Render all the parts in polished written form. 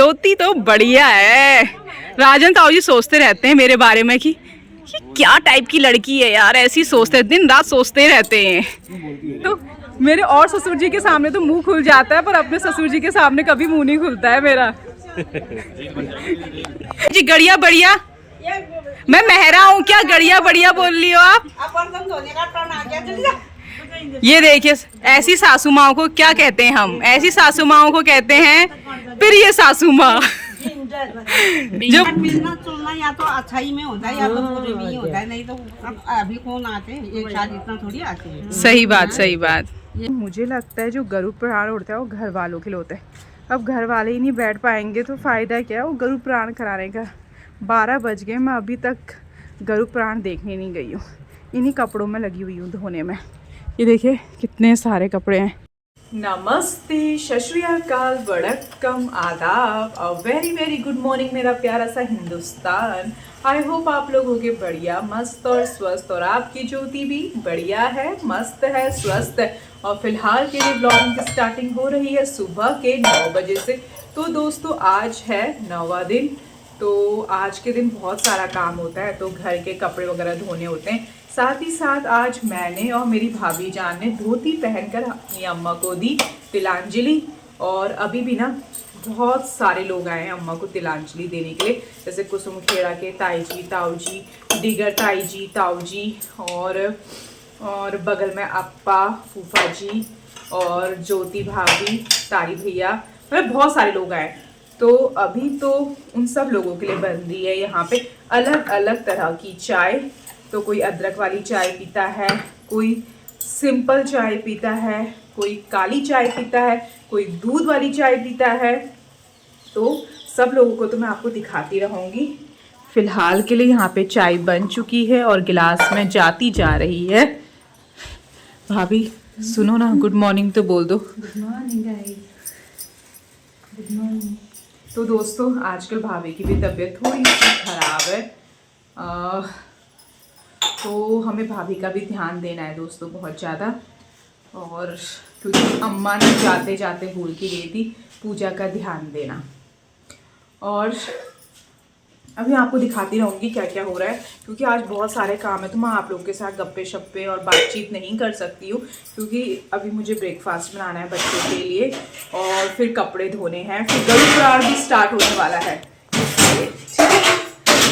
ज्योति तो बढ़िया है। राजन ताऊ जी सोचते रहते हैं मेरे बारे में कि क्या टाइप की लड़की है यार, ऐसी सोचते, दिन रात सोचते रहते हैं। तो मेरे और ससुर जी के सामने तो मुंह खुल जाता है, पर अपने ससुर जी के सामने कभी मुंह नहीं खुलता है मेरा। जी गड़िया बढ़िया, मैं मेहरा हूँ क्या, गड़िया बढ़िया बोल रही हो आप। ये देखिए, ऐसी सासू माओ को क्या कहते हैं हम, ऐसी सासू माओ को कहते हैं फिर ये सासू माँ जो मिलना जुलना या तो अच्छाई में होता है या तो बुरे में ही होता है, नहीं तो अब अभी कौन आते हैं एक साथ इतना थोड़ी आते हैं। सही बात, सही बात। ये मुझे लगता है जो गरुड़ पुराण उड़ता है वो घर वालों के लिए होता है। अब घर वाले ही नहीं बैठ पाएंगे तो फ़ायदा क्या है वो गरुड़ पुराण कराने का। 12 बज गए, मैं अभी तक गरुड़ पुराण देखने नहीं गई हूँ। इन्हीं कपड़ों में लगी हुई हूँ धोने में। ये देखिए कितने सारे कपड़े हैं। नमस्ते, सत श्री अकाल, वड़क्कम, आदाब और वेरी वेरी गुड मॉर्निंग मेरा प्यारा सा हिंदुस्तान। आई होप आप लोग होंगे बढ़िया, मस्त और स्वस्थ, और आपकी ज्योति भी बढ़िया है, मस्त है, स्वस्थ है। और फिलहाल के लिए ब्लॉगिंग की स्टार्टिंग हो रही है सुबह के 9 बजे से। तो दोस्तों आज है 9वां दिन, तो आज के दिन बहुत सारा काम होता है, तो घर के कपड़े वगैरह धोने होते हैं। साथ ही साथ आज मैंने और मेरी भाभी जान ने धोती पहनकर अपनी अम्मा को दी तिलांजलि। और अभी भी ना बहुत सारे लोग आए हैं अम्मा को तिलांजलि देने के लिए, जैसे कुसुम खेड़ा के ताई जी, ताऊ जी, दिगर ताई जी, ताऊ जी, और बगल में अप्पा, फूफा जी और ज्योति भाभी, तारी भैया, मतलब बहुत सारे लोग आए। तो अभी तो उन सब लोगों के लिए बन रही है यहाँ पे अलग अलग तरह की चाय। तो कोई अदरक वाली चाय पीता है, कोई सिंपल चाय पीता है, कोई काली चाय पीता है, कोई दूध वाली चाय पीता है। तो सब लोगों को तो मैं आपको दिखाती रहूँगी। फिलहाल के लिए यहाँ पे चाय बन चुकी है और गिलास में जाती जा रही है। भाभी सुनो ना, गुड मॉर्निंग तो बोल दो। Good morning guys, good morning. तो दोस्तों आजकल भाभी की भी तबीयत थोड़ी सी खराब है, तो हमें भाभी का भी ध्यान देना है दोस्तों बहुत ज़्यादा। और क्योंकि अम्मा ने जाते जाते भूल के गई थी पूजा का ध्यान देना। और अभी आपको दिखाती रहूँगी क्या क्या हो रहा है, क्योंकि आज बहुत सारे काम है, तो मैं आप लोगों के साथ गप्पे शप्पे और बातचीत नहीं कर सकती हूँ, क्योंकि अभी मुझे ब्रेकफास्ट बनाना है बच्चों के लिए और फिर कपड़े धोने हैं, फिर गरुड़ पुराण भी स्टार्ट होने वाला है। ठीक है,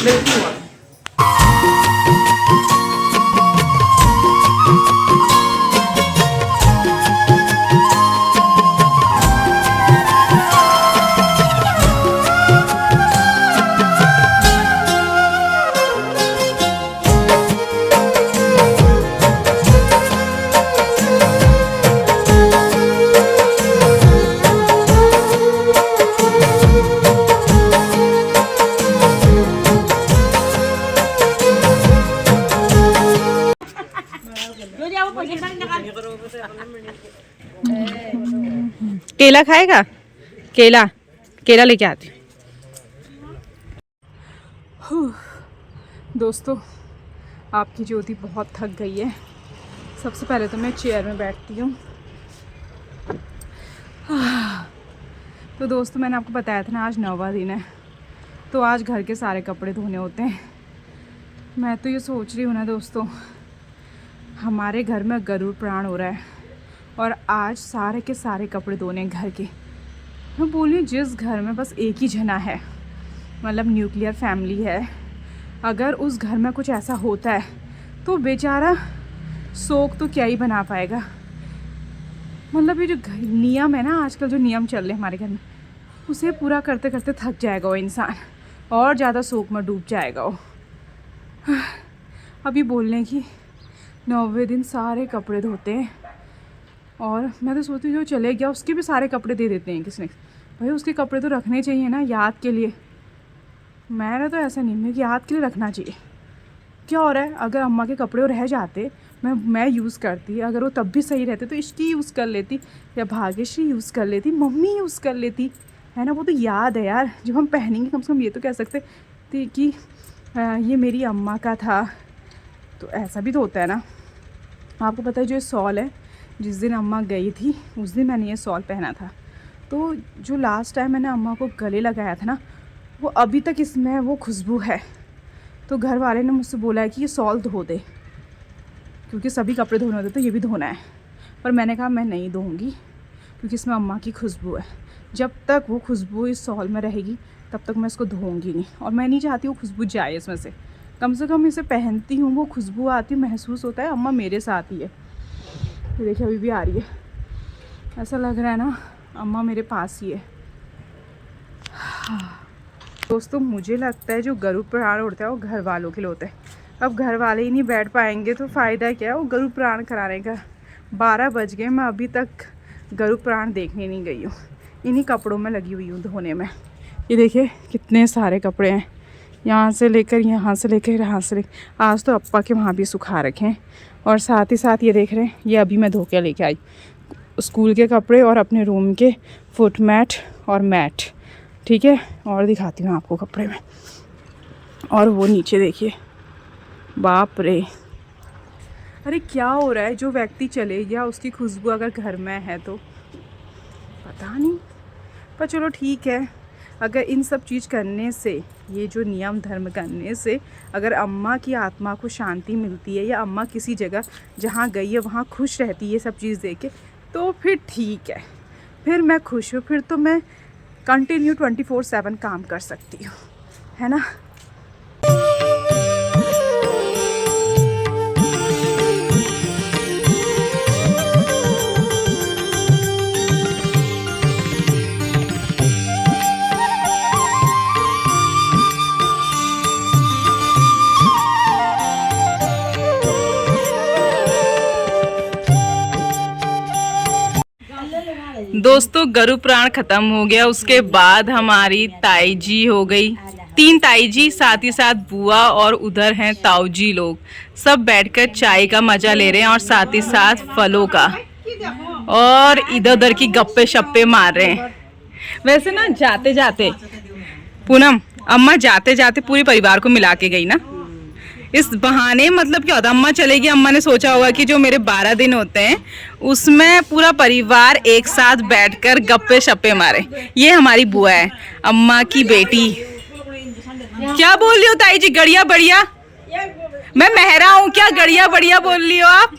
मिलती हूँ। केला खाएगा, केला केला लेके आती हूँ। दोस्तों आपकी ज्योति बहुत थक गई है। सबसे पहले तो मैं चेयर में बैठती हूँ। तो दोस्तों मैंने आपको बताया था ना आज 9वां दिन है, तो आज घर के सारे कपड़े धोने होते हैं। मैं तो ये सोच रही हूँ ना दोस्तों, हमारे घर में गरुड़ पुराण हो रहा है और आज सारे के सारे कपड़े धोने हैं घर के। मैं बोल रही हूँ जिस घर में बस एक ही जना है, मतलब न्यूक्लियर फैमिली है, अगर उस घर में कुछ ऐसा होता है तो बेचारा शोक तो क्या ही बना पाएगा। मतलब ये जो नियम है ना आजकल, जो नियम चल रहे हैं हमारे घर में, उसे पूरा करते करते थक जाएगा वो इंसान और ज़्यादा शोक में डूब जाएगा वो। अभी बोलने की 9वें दिन सारे कपड़े धोते हैं और मैं तो सोचती हूँ जो चले गया उसके भी सारे कपड़े दे देते हैं किसने। भाई उसके कपड़े तो रखने चाहिए ना याद के लिए। मैंने तो ऐसा नहीं, मेरी याद के लिए रखना चाहिए। क्या हो रहा है, अगर अम्मा के कपड़े रह जाते मैं यूज़ करती, अगर वो तब भी सही रहते तो इसकी यूज़ कर लेती या भाग्यश्री यूज़ कर लेती, मम्मी यूज़ कर लेती, है ना। वो तो याद है यार, जब हम पहनेंगे कम से कम ये तो कह सकते थे कि ये मेरी अम्मा का था। तो ऐसा भी तो होता है ना। आपको पता है जो ये शॉल है, जिस दिन अम्मा गई थी उस दिन मैंने ये शॉल पहना था। तो जो लास्ट टाइम मैंने अम्मा को गले लगाया था ना, वो अभी तक इसमें वो खुशबू है। तो घर वाले ने मुझसे बोला है कि ये सॉल धो दे, क्योंकि सभी कपड़े धोने होते तो ये भी धोना है। पर मैंने कहा मैं नहीं धोऊंगी, क्योंकि इसमें अम्मा की खुशबू है। जब तक वो खुशबू इस सॉल में रहेगी तब तक मैं इसको धोऊंगी नहीं। और मैं नहीं चाहती वो खुशबू जाए इसमें से कम इसे पहनती हूँ, वो खुशबू आती, महसूस होता है अम्मा मेरे साथ ही है। तो देखिए अभी भी आ रही है, ऐसा लग रहा है ना अम्मा मेरे पास ही है। दोस्तों मुझे लगता है जो गरुड़ पुराण उड़ता है वो घर वालों के लिए होता है। अब घर वाले ही नहीं बैठ पाएंगे तो फ़ायदा क्या है वो गरुड़ पुराण कराने का। 12 बज गए, मैं अभी तक गरुड़ पुराण देखने नहीं गई हूँ। इन्हीं कपड़ों में लगी हुई हूँ धोने में। ये देखिए कितने सारे कपड़े हैं, यहाँ से लेकर यहाँ से लेकर यहाँ से लेकर। आज तो अप्पा के वहाँ भी सुखा रखे हैं। और साथ ही साथ ये देख रहे हैं, ये अभी मैं धो के लेके आई स्कूल के कपड़े और अपने रूम के फुट मैट और मैट। ठीक है, और दिखाती हूँ आपको कपड़े में। और वो नीचे देखिए, बाप रे, अरे क्या हो रहा है। जो व्यक्ति चले गया उसकी खुशबू अगर घर में है तो पता नहीं, पर चलो ठीक है। अगर इन सब चीज़ करने से, ये जो नियम धर्म करने से अगर अम्मा की आत्मा को शांति मिलती है, या अम्मा किसी जगह जहाँ गई है वहाँ खुश रहती है ये सब चीज़ देख के, तो फिर ठीक है, फिर मैं खुश हूँ। फिर तो मैं कंटिन्यू 24/7 काम कर सकती हूँ, है ना। दोस्तों गरुड़ पुराण खत्म हो गया, उसके बाद हमारी ताई जी हो गई, 3 ताई जी, साथ ही साथ बुआ और उधर हैं ताऊ जी। लोग सब बैठकर चाय का मजा ले रहे हैं और साथ ही साथ फलों का, और इधर उधर की गप्पे शप्पे मार रहे हैं। वैसे ना जाते जाते पूनम अम्मा जाते जाते पूरे परिवार को मिला के गई ना, इस बहाने मतलब क्या होता, अम्मा चलेगी, अम्मा ने सोचा होगा कि जो मेरे 12 दिन होते हैं उसमें पूरा परिवार एक साथ बैठकर गप्पे शप्पे मारे। ये हमारी बुआ है, अम्मा की बेटी। क्या बोल रही हो ताई जी, गड़िया बढ़िया? मैं मेहरा हूँ क्या, गड़िया बढ़िया बोल रही हो आप?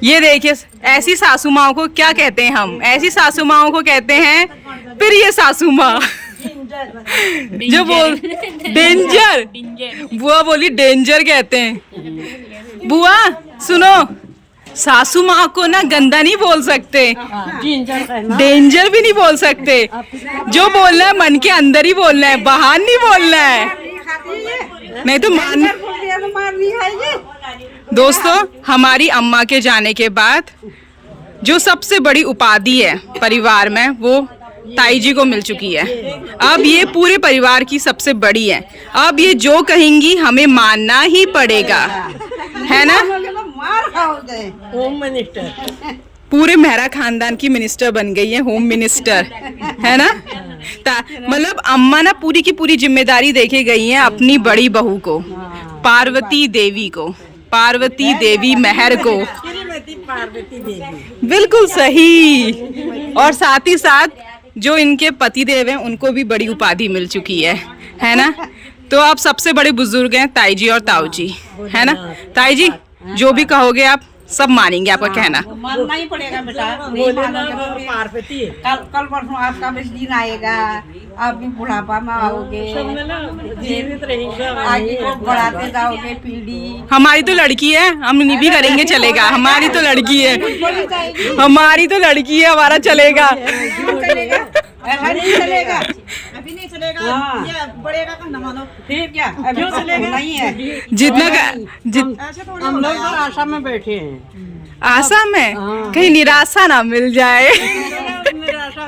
ये देखिए, ऐसी सासू माओ को क्या कहते हैं हम, ऐसी सासू माओ को कहते हैं फिर ये सासू माँ जो बोल डेंजर, बुआ बोली डेंजर कहते हैं। बुआ सुनो, सासू माँ को ना गंदा नहीं बोल सकते, डेंजर भी नहीं बोल सकते। जो बोलना है मन के अंदर ही बोलना है, बाहर नहीं बोलना है, नहीं तो मान। दोस्तों हमारी अम्मा के जाने के बाद जो सबसे बड़ी उपाधि है परिवार में वो ताई जी को मिल चुकी है। अब ये पूरे परिवार की सबसे बड़ी है। अब ये जो कहेंगी हमें मानना ही पड़ेगा, है ना। होम मिनिस्टर, पूरे मेहरा खानदान की मिनिस्टर बन गई है, होम मिनिस्टर, है ना। मतलब अम्मा ना पूरी की पूरी जिम्मेदारी देके गई है अपनी बड़ी बहू को, पार्वती देवी को, पार्वती देवी मेहर को। पार्वती देवी, बिल्कुल सही। और साथ ही साथ जो इनके पति देव हैं उनको भी बड़ी उपाधि मिल चुकी है ना। तो आप सबसे बड़े बुजुर्ग हैं ताई जी और ताऊ जी, है ना। ताई जी जो भी कहोगे आप सब मानेंगे आपका कहना। मानना ही पड़ेगा बेटा, नहीं मानोगे तो फिर पार्वती कल परसों आपका भी दिन आएगा, आप भी बुढ़ापा में आओगे, जीवित रहेगा, आगे को बढ़ाते जाओगे पीढ़ी। हमारी तो लड़की है, हम नहीं भी करेंगे चलेगा, हमारी तो लड़की है, हमारी तो लड़की है, हमारा चलेगा। ऐसा नहीं चलेगा, अभी नहीं चलेगा, ये बढ़ेगा तो न मानो, फिर क्या क्यों चलेगा, नहीं है जितना हम लोग तो आशा में बैठे हैं। आशा में कहीं निराशा ना मिल जाए। निराशा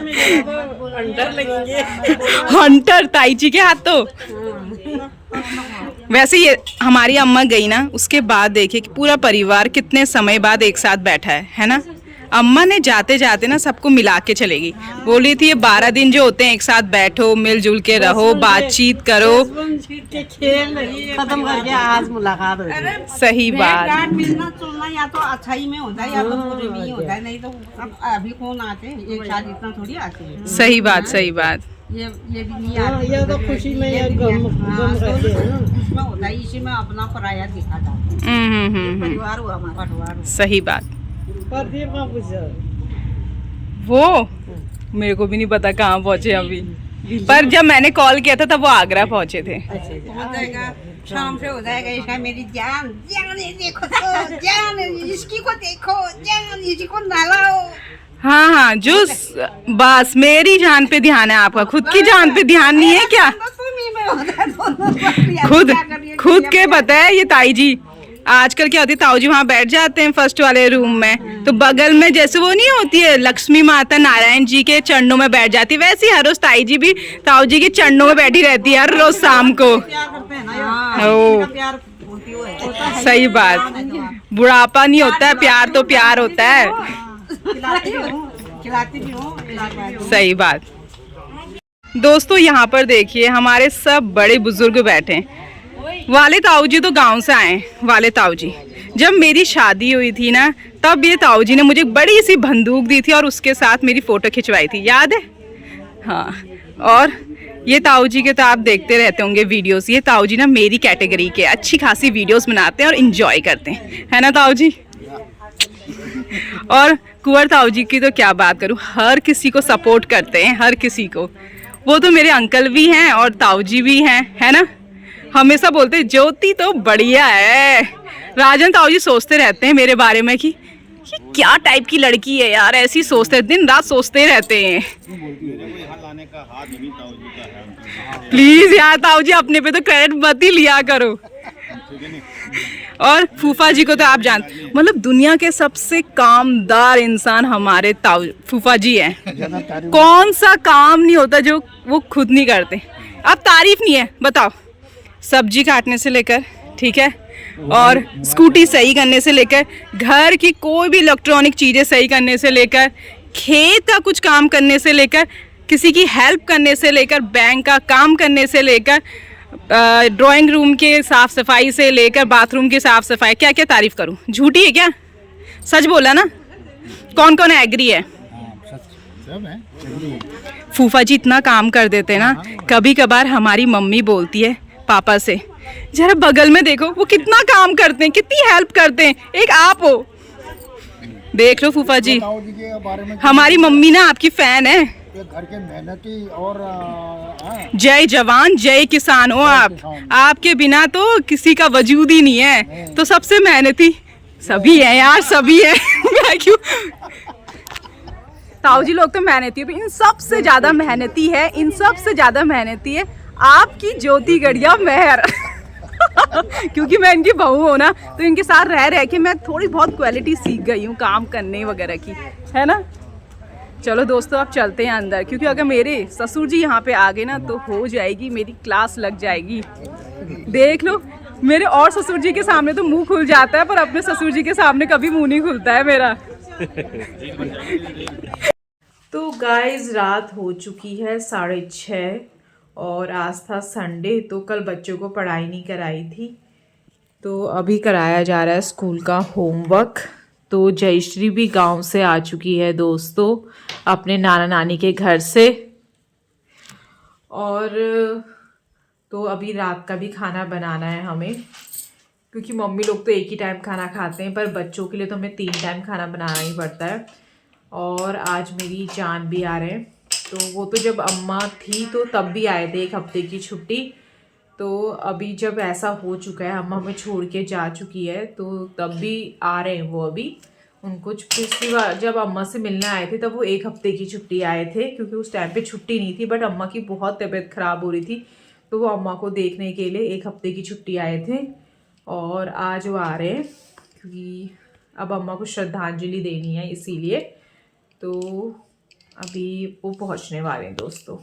में तो हंटर लगेंगे, हंटर ताई जी के हाथ। तो वैसे ये हमारी अम्मा गई ना, उसके बाद देखिए कि पूरा परिवार कितने समय बाद एक साथ बैठा है ना। अम्मा ने जाते जाते ना सबको मिला के चलेगी। बोली थी ये 12 दिन जो होते हैं एक साथ बैठो, मिलजुल के रहो, बातचीत करो। के खेल खत्म करके आज मुलाकात हो गई। सही बात। मिलना जुलना या तो अच्छाई में होता है या तो बुरे में ही होता है, नहीं तो अब अभी कौन आते हैं एक साथ इतना थोड़ी आते हैं। सही बात, सही बात। ये भी नहीं आते। ये तो खुशी में या गम रहते हैं ना। इसमें होता है, इसी में अपना पराया दिखा जाता है। परिवार हुआ हमारा, परिवार हुआ। सही बात। प्रदीप का पूछो। वो मेरे को भी नहीं पता कहाँ पहुँचे अभी, पर जब मैंने कॉल किया था तब वो आगरा पहुँचे थे। हो जाएगा, शाम से हो जाएगा। इसका मेरी जान जान देखो तो जान, इसकी को देखो जान, इसी को नहलाओ। हाँ हाँ, जो बस मेरी जान पे ध्यान है आपका, खुद की जान पे ध्यान नहीं है क्या? खुद के पता है ये ताई जी। आजकल क्या होती है, ताऊ जी वहाँ बैठ जाते हैं फर्स्ट वाले रूम में, तो बगल में जैसे वो नहीं होती है लक्ष्मी माता नारायण जी के चरणों में बैठ जाती है, वैसे ही हर रोज ताई जी भी ताऊ जी के चरणों में बैठी रहती है हर रोज शाम को। सही बात, बुढ़ापा नहीं होता है, प्यार तो प्यार होता है। सही बात। दोस्तों यहाँ पर देखिए हमारे सब बड़े बुजुर्ग बैठे हैं। वाले ताऊ जी तो गांव से आए हैं। वाले ताऊ जी, जब मेरी शादी हुई थी ना, तब ये ताऊ जी ने मुझे बड़ी सी बंदूक दी थी और उसके साथ मेरी फोटो खिंचवाई थी, याद है? हाँ। और ये ताऊ जी के तो आप देखते रहते होंगे वीडियोस। ये ताऊ जी ना मेरी कैटेगरी के अच्छी खासी वीडियोस बनाते हैं और इंजॉय करते हैं, है ना ताऊ जी? और कुंवर ताऊ जी की तो क्या बात करूं, हर किसी को सपोर्ट करते हैं, हर किसी को। वो तो मेरे अंकल भी हैं और ताऊ जी भी हैं, है ना? हमेशा बोलते हैं ज्योति तो बढ़िया है। राजन ताऊ जी सोचते रहते हैं मेरे बारे में कि ये क्या टाइप की लड़की है यार, ऐसी सोचते हैं, दिन रात सोचते रहते हैं। प्लीज यार ताऊ जी अपने पे तो क्रेडिट मत ही लिया करो। और फूफा जी को तो आप जानते, मतलब दुनिया के सबसे कामदार इंसान हमारे ताऊ फूफा जी हैं। कौन सा काम नहीं होता जो वो खुद नहीं करते। अब तारीफ नहीं है, बताओ, सब्जी काटने से लेकर, ठीक है, और स्कूटी सही करने से लेकर, घर की कोई भी इलेक्ट्रॉनिक चीज़ें सही करने से लेकर, खेत का कुछ काम करने से लेकर, किसी की हेल्प करने से लेकर, बैंक का काम करने से लेकर, ड्राइंग रूम के साफ़ सफाई से लेकर बाथरूम की साफ़ सफाई, क्या क्या तारीफ़ करूं? झूठी है क्या? सच बोला ना? कौन कौन एग्री है? फूफा जी इतना काम कर देते हैं ना, कभी कभार हमारी मम्मी बोलती है पापा से, जरा बगल में देखो वो कितना काम करते हैं, कितनी हेल्प करते हैं, एक आप हो। देख लो फूफा जी, हमारी मम्मी ना आपकी फैन है। घर के मेहनती और जय जवान जय किसान हो आप। आपके बिना तो किसी का वजूद ही नहीं है, तो सबसे मेहनती सभी है यार, सभी है। मैं क्यों, ताऊ जी लोग तो मेहनती है, इन सबसे ज्यादा मेहनती है, इन सबसे ज्यादा मेहनती है आपकी ज्योति गढ़िया मेहर। क्योंकि मैं इनकी बहू हूँ ना, तो इनके साथ रह रह के मैं थोड़ी बहुत क्वालिटी सीख गई हूँ काम करने वगैरह की, है ना? चलो दोस्तों अब चलते हैं अंदर, क्योंकि अगर मेरे ससुर जी यहाँ पे आ गए ना तो हो जाएगी, मेरी क्लास लग जाएगी। देख लो मेरे और ससुर जी के सामने तो मुंह खुल जाता है, पर अपने ससुर जी के सामने कभी मुंह नहीं खुलता है मेरा। तो गाइस रात हो चुकी है 6:30 और आज था संडे, तो कल बच्चों को पढ़ाई नहीं कराई थी, तो अभी कराया जा रहा है स्कूल का होमवर्क। तो जयश्री भी गांव से आ चुकी है दोस्तों, अपने नाना नानी के घर से। और तो अभी रात का भी खाना बनाना है हमें, क्योंकि मम्मी लोग तो एक ही टाइम खाना खाते हैं, पर बच्चों के लिए तो हमें 3 टाइम खाना बनाना ही पड़ता है। और आज मेरी जान भी आ रहे हैं, तो वो तो जब अम्मा थी तो तब भी आए थे 1 हफ्ते की छुट्टी। तो अभी जब ऐसा हो चुका है, अम्मा हमें छोड़ के जा चुकी है, तो तब भी आ रहे हैं वो। अभी उनको पिछली बार जब अम्मा से मिलने आए थे तब वो 1 हफ्ते की छुट्टी आए थे, क्योंकि उस टाइम पे छुट्टी नहीं थी, बट अम्मा की बहुत तबीयत ख़राब हो रही थी, तो वो अम्मा को देखने के लिए 1 हफ्ते की छुट्टी आए थे। और आज वो आ रहे हैं, क्योंकि अब अम्मा को श्रद्धांजलि देनी है, इसीलिए। तो अभी वो पहुँचने वाले हैं दोस्तों।